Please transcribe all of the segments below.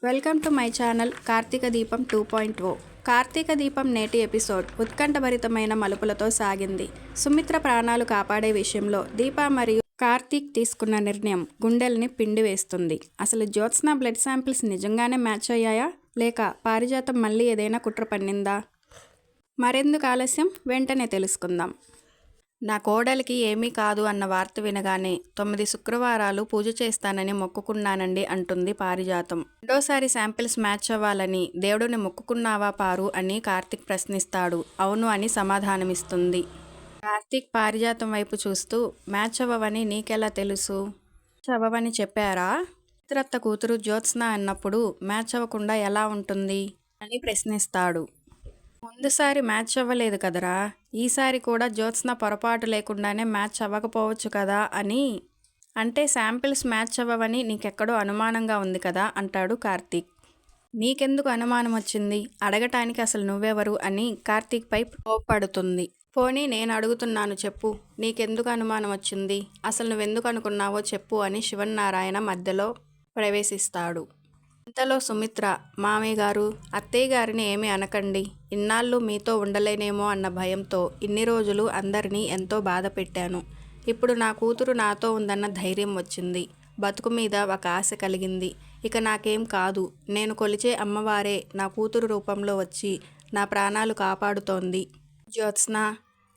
Welcome to my channel Karthika Deepam 2.0. Karthika దీపం నేటి episode ఉత్కంఠభరితమైన మలుపులతో సాగింది. సుమిత్ర ప్రాణాలు కాపాడే విషయంలో దీప మరియు కార్తీక్ తీసుకున్న నిర్ణయం గుండెల్ని పిండి వేస్తుంది. అసలు జ్యోత్స్న బ్లడ్ శాంపిల్స్ నిజంగానే మ్యాచ్ అయ్యాయా, లేక పారిజాతం మళ్ళీ ఏదైనా కుట్ర పన్నిందా? మరెందుకు ఆలస్యం, వెంటనే తెలుసుకుందాం. నా కోడలికి ఏమీ కాదు అన్న వార్త వినగానే 9 శుక్రవారాలు పూజ చేస్తానని మొక్కుకున్నానండి అంటుంది పారిజాతం. రెండోసారి శాంపిల్స్ మ్యాచ్ అవ్వాలని దేవుడిని మొక్కుకున్నావా పారు అని కార్తీక్ ప్రశ్నిస్తాడు. అవును అని సమాధానమిస్తుంది. కార్తీక్ పారిజాతం వైపు చూస్తూ, మ్యాచ్ అవ్వవని నీకెలా తెలుసు? మ్యాచ్ అవ్వవని చెప్పారా? చిత్రత్త కూతురు జ్యోత్స్న అన్నప్పుడు మ్యాచ్ అవ్వకుండా ఎలా ఉంటుంది అని ప్రశ్నిస్తాడు. ముందుసారి మ్యాచ్ అవ్వలేదు కదరా, ఈసారి కూడా జ్యోత్స్న పొరపాటు లేకుండానే మ్యాచ్ అవ్వకపోవచ్చు కదా అని. అంటే శాంపిల్స్ మ్యాచ్ అవ్వవని నీకెక్కడో అనుమానంగా ఉంది కదా అంటాడు కార్తీక్. నీకెందుకు అనుమానం వచ్చింది? అడగటానికి అసలు నువ్వెవరు అని కార్తీక్ పై కోప్పడుతుంది. పోనీ నేను అడుగుతున్నాను చెప్పు, నీకెందుకు అనుమానం వచ్చింది? అసలు నువ్వెందుకు అనుకున్నావో చెప్పు అని శివన్నారాయణ మధ్యలో ప్రవేశిస్తాడు. ఇంతలో సుమిత్ర, మామయ్య గారు, అత్తయ్య గారిని ఏమీ అనకండి. ఇన్నాళ్ళు మీతో ఉండలేనేమో అన్న భయంతో ఇన్ని రోజులు అందరినీ ఎంతో బాధ పెట్టాను. ఇప్పుడు నా కూతురు నాతో ఉందన్న ధైర్యం వచ్చింది. బతుకు మీద ఒక ఆశ కలిగింది. ఇక నాకేం కాదు. నేను కొలిచే అమ్మవారే నా కూతురు రూపంలో వచ్చి నా ప్రాణాలు కాపాడుతోంది. జ్యోత్స్న,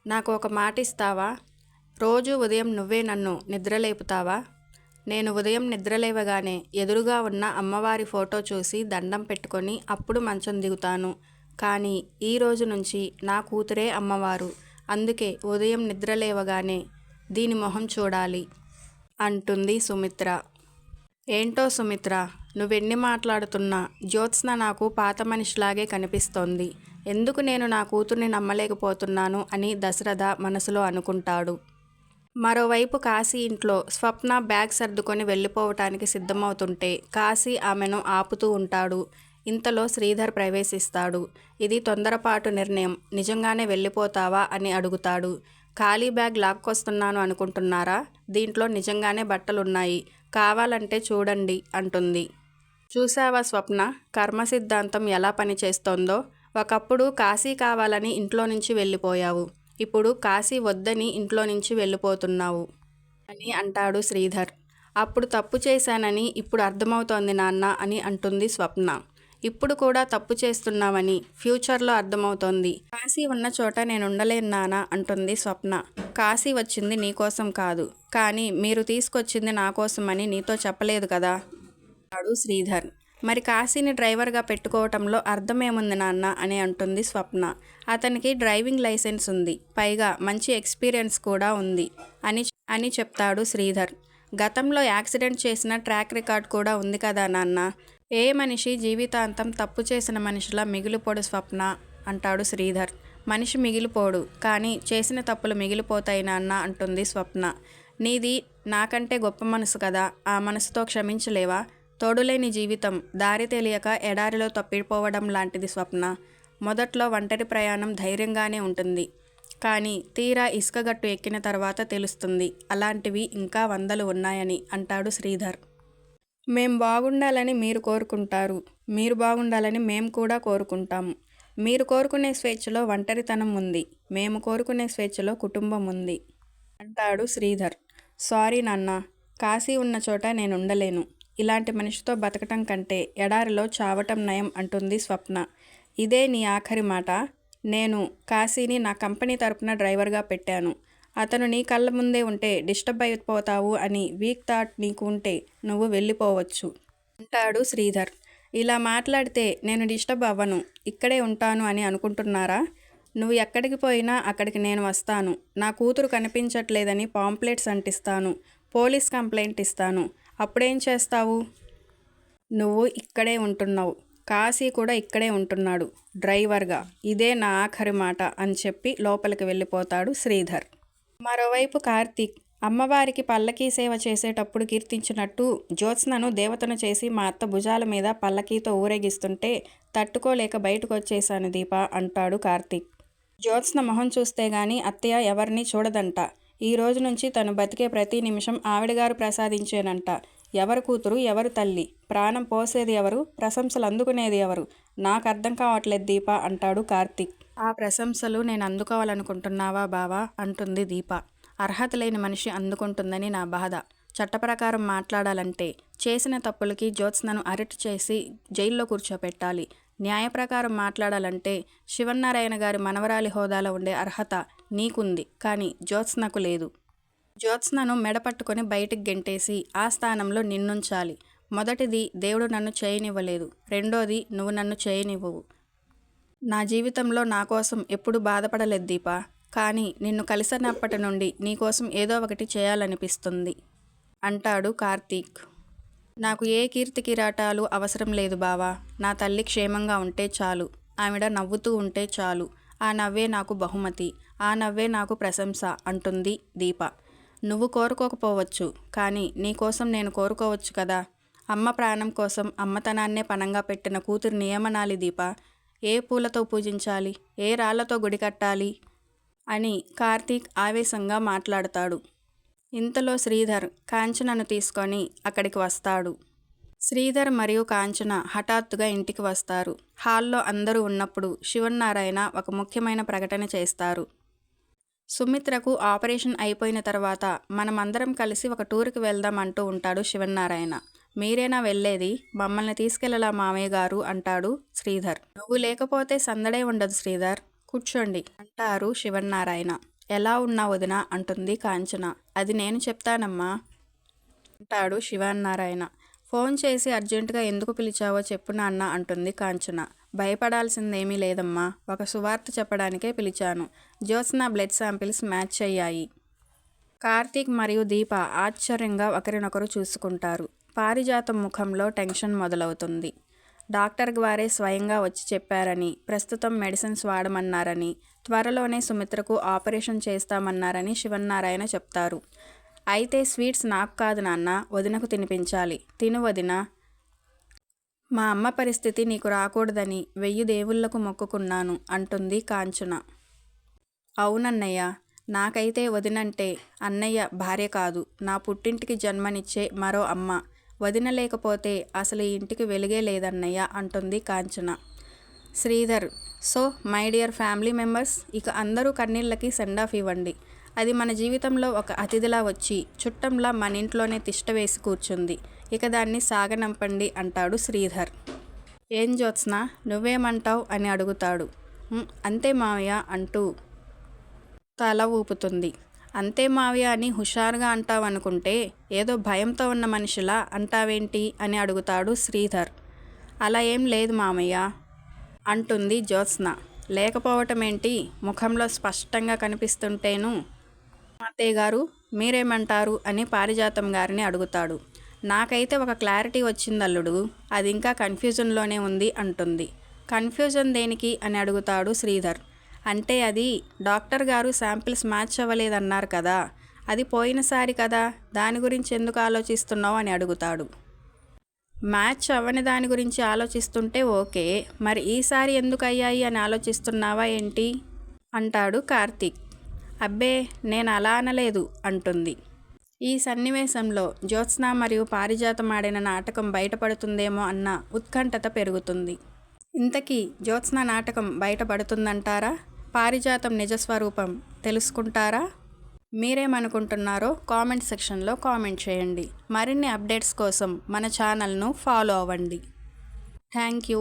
నాకు ఒక మాట ఇస్తావా? రోజు ఉదయం నువ్వే నన్ను నిద్రలేపుతావా? నేను ఉదయం నిద్రలేవగానే ఎదురుగా ఉన్న అమ్మవారి ఫోటో చూసి దండం పెట్టుకొని అప్పుడు మంచం దిగుతాను. కానీ ఈ రోజు నుంచి నా కూతురే అమ్మవారు. అందుకే ఉదయం నిద్రలేవగానే దీని మొహం చూడాలి అంటుంది సుమిత్ర. ఏంటో సుమిత్ర, నువ్వెన్ని మాట్లాడుతున్నా జ్యోత్స్న నాకు పాత మనిషిలాగే కనిపిస్తోంది. ఎందుకు నేను నా కూతుర్ని నమ్మలేకపోతున్నాను అని దశరథ మనసులో అనుకుంటాడు. మరోవైపు కాశీ ఇంట్లో స్వప్న బ్యాగ్ సర్దుకొని వెళ్ళిపోవటానికి సిద్ధమవుతుంటే కాశీ ఆమెను ఆపుతూ ఉంటాడు. ఇంతలో శ్రీధర్ ప్రవేశిస్తాడు. ఇది తొందరపాటు నిర్ణయం, నిజంగానే వెళ్ళిపోతావా అని అడుగుతాడు. ఖాళీ బ్యాగ్ లాక్కొస్తున్నాను అనుకుంటున్నారా? దీంట్లో నిజంగానే బట్టలున్నాయి, కావాలంటే చూడండి అంటుంది. చూసావా స్వప్న, కర్మ సిద్ధాంతం ఎలా పనిచేస్తోందో? ఒకప్పుడు కాశీ కావాలని ఇంట్లో నుంచి వెళ్ళిపోయావు, ఇప్పుడు కాశీ వద్దని ఇంట్లో నుంచి వెళ్ళిపోతున్నావు అని అంటాడు శ్రీధర్. అప్పుడు తప్పు చేశానని ఇప్పుడు అర్థమవుతోంది నాన్న అని అంటుంది స్వప్న. ఇప్పుడు కూడా తప్పు చేస్తున్నావని ఫ్యూచర్లో అర్థమవుతోంది. కాశీ ఉన్న చోట నేను ఉండలేను నాన్న అంటుంది స్వప్న. కాశీ వచ్చింది నీకోసం కాదు, కానీ మీరు తీసుకొచ్చింది నా కోసమని నీతో చెప్పలేదు కదా అన్నాడు శ్రీధర్. మరి కాశీని డ్రైవర్గా పెట్టుకోవటంలో అర్థమేముంది నాన్న అని అంటుంది స్వప్న. అతనికి డ్రైవింగ్ లైసెన్స్ ఉంది, పైగా మంచి ఎక్స్పీరియన్స్ కూడా ఉంది అని చెప్తాడు శ్రీధర్. గతంలో యాక్సిడెంట్ చేసిన ట్రాక్ రికార్డ్ కూడా ఉంది కదా నాన్న. ఏ మనిషి జీవితాంతం తప్పు చేసిన మనిషిలా మిగిలిపోడు స్వప్న అంటాడు శ్రీధర్. మనిషి మిగిలిపోడు, కానీ చేసిన తప్పులు మిగిలిపోతాయి నాన్న అంటుంది స్వప్న. నీది నాకంటే గొప్ప మనసు కదా, ఆ మనసుతో క్షమించలేవా? తోడులేని జీవితం దారి తెలియక ఎడారిలో తప్పిపోవడం లాంటిది స్వప్న. మొదట్లో ఒంటరి ప్రయాణం ధైర్యంగానే ఉంటుంది, కానీ తీరా ఇసుకగట్టు ఎక్కిన తర్వాత తెలుస్తుంది అలాంటివి ఇంకా 100 ఉన్నాయని అంటాడు శ్రీధర్. మేం బాగుండాలని మీరు కోరుకుంటారు, మీరు బాగుండాలని మేము కూడా కోరుకుంటాము. మీరు కోరుకునే స్వేచ్ఛలో ఒంటరితనం ఉంది, మేము కోరుకునే స్వేచ్ఛలో కుటుంబం ఉంది అంటాడు శ్రీధర్. సారీ నాన్న, కాశీ ఉన్న చోట నేను ఉండలేను. ఇలాంటి మనిషితో బతకటం కంటే ఎడారిలో చావటం నయం అంటుంది స్వప్న. ఇదే నీ ఆఖరి మాట? నేను కాశీని నా కంపెనీ తరపున డ్రైవర్గా పెట్టాను. అతను నీ కళ్ళ ముందే ఉంటే డిస్టర్బ్ అయిపోతావు అని వీక్ థాట్ నీకు ఉంటే నువ్వు వెళ్ళిపోవచ్చు అంటాడు శ్రీధర్. ఇలా మాట్లాడితే నేను డిస్టర్బ్ అవ్వను, ఇక్కడే ఉంటాను అని అనుకుంటున్నారా? నువ్వు ఎక్కడికి పోయినా అక్కడికి నేను వస్తాను. నా కూతురు కనిపించట్లేదని పాంప్లెట్స్ అంటిస్తాను, పోలీస్ కంప్లైంట్ ఇస్తాను. అప్పుడేం చేస్తావు? నువ్వు ఇక్కడే ఉంటున్నావు, కాశీ కూడా ఇక్కడే ఉంటున్నాడు డ్రైవర్గా. ఇదే నా ఆఖరి మాట అని చెప్పి లోపలికి వెళ్ళిపోతాడు శ్రీధర్. మరోవైపు కార్తీక్ అమ్మవారికి పల్లకీ సేవ చేసేటప్పుడు కీర్తించినట్టు జ్యోత్స్నను దేవతను చేసి మా అత్త భుజాల మీద పల్లకీతో ఊరేగిస్తుంటే తట్టుకోలేక బయటకు వచ్చేశాను దీప అంటాడు కార్తీక్. జ్యోత్స్న మొహం చూస్తే గాని అత్తయ్య ఎవరిని చూడదంట. ఈ రోజు నుంచి తను బతికే ప్రతి నిమిషం ఆవిడగారు ప్రసాదించేనంట. ఎవరు కూతురు, ఎవరు తల్లి, ప్రాణం పోసేది ఎవరు, ప్రశంసలు అందుకునేది ఎవరు, నాకు అర్థం కావట్లేదు దీప అంటాడు కార్తీక్. ఆ ప్రశంసలు నేను అందుకోవాలనుకుంటున్నావా బావా అంటుంది దీప. అర్హత లేని మనిషి అందుకుంటుందని నా బాధ. చట్టప్రకారం మాట్లాడాలంటే చేసిన తప్పులకి జ్యోత్స్నను అరెస్ట్ చేసి జైల్లో కూర్చోపెట్టాలి. న్యాయ ప్రకారం మాట్లాడాలంటే శివన్నారాయణ గారి మనవరాలి హోదాలో ఉండే అర్హత నీకుంది, కానీ జ్యోత్స్నకు లేదు. జ్యోత్స్నను మెడపట్టుకొని బయటికి గెంటేసి ఆ స్థానంలో నిన్నుంచాలి. మొదటిది దేవుడు నన్ను చేయనివ్వలేదు, రెండోది నువ్వు నన్ను చేయనివ్వవు. నా జీవితంలో నా కోసం ఎప్పుడు బాధపడలేదు దీపా, కానీ నిన్ను కలిసినప్పటి నుండి నీకోసం ఏదో ఒకటి చేయాలనిపిస్తుంది అంటాడు కార్తీక్. నాకు ఏ కీర్తి కిరాటాలు అవసరం లేదు బావా, నా తల్లి క్షేమంగా ఉంటే చాలు, ఆవిడ నవ్వుతూ ఉంటే చాలు, ఆ నవ్వే నాకు బహుమతి, ఆ నవ్వే నాకు ప్రశంస అంటుంది దీప. నువ్వు కోరుకోకపోవచ్చు, కానీ నీకోసం నేను కోరుకోవచ్చు కదా. అమ్మ ప్రాణం కోసం అమ్మతనాన్నే పణంగా పెట్టిన కూతురు నియమనాలి దీప. ఏ పూలతో పూజించాలి, ఏ రాళ్లతో గుడి కట్టాలి అని కార్తీక్ ఆవేశంగా మాట్లాడతాడు. ఇంతలో శ్రీధర్ కాంచనను తీసుకొని అక్కడికి వస్తాడు. శ్రీధర్ మరియు కాంచన హఠాత్తుగా ఇంటికి వస్తారు. హాల్లో అందరూ ఉన్నప్పుడు శివన్నారాయణ ఒక ముఖ్యమైన ప్రకటన చేస్తారు. సుమిత్రకు ఆపరేషన్ అయిపోయిన తర్వాత మనమందరం కలిసి ఒక టూర్కి వెళ్దాం అంటూ ఉంటాడు శివన్నారాయణ. మీరేనా వెళ్ళేది, మమ్మల్ని తీసుకెళ్ళలా మామయ్య గారు అంటాడు శ్రీధర్. నువ్వు లేకపోతే సందడే ఉండదు శ్రీధర్, కూర్చోండి అంటారు శివన్నారాయణ. ఎలా ఉన్నా వదినా అంటుంది కాంచన. అది నేను చెప్తానమ్మా అంటాడు శివన్నారాయణ. ఫోన్ చేసి అర్జెంటుగా ఎందుకు పిలిచావో చెప్పు నాన్న అంటుంది కాంచన. భయపడాల్సిందేమీ లేదమ్మా, ఒక సువార్త చెప్పడానికే పిలిచాను. జ్యోత్స్న బ్లడ్ శాంపిల్స్ మ్యాచ్ అయ్యాయి. కార్తీక్ మరియు దీప ఆశ్చర్యంగా ఒకరినొకరు చూసుకుంటారు. పారిజాతం ముఖంలో టెన్షన్ మొదలవుతుంది. డాక్టర్ గారే స్వయంగా వచ్చి చెప్పారని, ప్రస్తుతం మెడిసిన్స్ వాడమన్నారని, త్వరలోనే సుమిత్రకు ఆపరేషన్ చేస్తామన్నారని శివన్నారాయణ చెప్తారు. అయితే స్వీట్స్ నాకు కాదు నాన్న, వదినకు తినిపించాలి. తిను వదిన. మా అమ్మ పరిస్థితి నీకు రాకూడదని 1000 దేవుళ్లకు మొక్కుకున్నాను అంటుంది కాంచన. అవునన్నయ్య, నాకైతే వదినంటే అన్నయ్య భార్య కాదు, నా పుట్టింటికి జన్మనిచ్చే మరో అమ్మ. వదిన లేకపోతే అసలు ఈ ఇంటికి వెలుగే లేదన్నయ్య అంటుంది Kanchana. Sridhar, so my dear family members, ఇక అందరూ కన్నీళ్ళకి సెండ్ ఆఫ్ ఇవ్వండి. అది మన జీవితంలో ఒక అతిథిలా వచ్చి చుట్టంలా మన ఇంట్లోనే తిష్ట వేసి కూర్చుంది. ఇక దాన్ని సాగనంపండి అంటాడు శ్రీధర్. ఏం జ్యోత్స్న, నువ్వేమంటావు అని అడుగుతాడు. అంతే మావయ్య అంటూ తల ఊపుతుంది. అంతే మావయ్య అని హుషారుగా అంటావనుకుంటే ఏదో భయంతో ఉన్న మనిషిలా అంటావేంటి అని అడుగుతాడు శ్రీధర్. అలా ఏం లేదు మామయ్య అంటుంది జ్యోత్స్న. లేకపోవటమేంటి, ముఖంలో స్పష్టంగా కనిపిస్తుంటేను. అత్తయ్య గారు మీరేమంటారు అని పారిజాతం గారిని అడుగుతాడు. నాకైతే ఒక క్లారిటీ వచ్చింది అల్లుడు, అది ఇంకా కన్ఫ్యూజన్లోనే ఉంది అంటుంది. కన్ఫ్యూజన్ దేనికి అని అడుగుతాడు శ్రీధర్. అంటే అది డాక్టర్ గారు శాంపిల్స్ మ్యాచ్ అవ్వలేదన్నారు కదా, అది పోయినసారి కదా, దాని గురించి ఎందుకు ఆలోచిస్తున్నావు అని అడుగుతాడు. మ్యాచ్ అవ్వని దాని గురించి ఆలోచిస్తుంటే ఓకే, మరి ఈసారి ఎందుకు అయ్యాయి అని ఆలోచిస్తున్నావా ఏంటి అంటాడు కార్తీక్. అబ్బే నేను అలా అనలేదు అంటుంది. ఈ సన్నివేశంలో జ్యోత్స్న మరియు పారిజాతం ఆడిన నాటకం బయటపడుతుందేమో అన్న ఉత్కంఠత పెరుగుతుంది. ఇంతకీ జ్యోత్స్న నాటకం బయటపడుతుందంటారా? పారిజాతం నిజస్వరూపం తెలుసుకుంటారా? మీరేమనుకుంటున్నారో కామెంట్ సెక్షన్లో కామెంట్ చేయండి. మరిన్ని అప్డేట్స్ కోసం మన ఛానల్ను ఫాలో అవ్వండి. Thank you.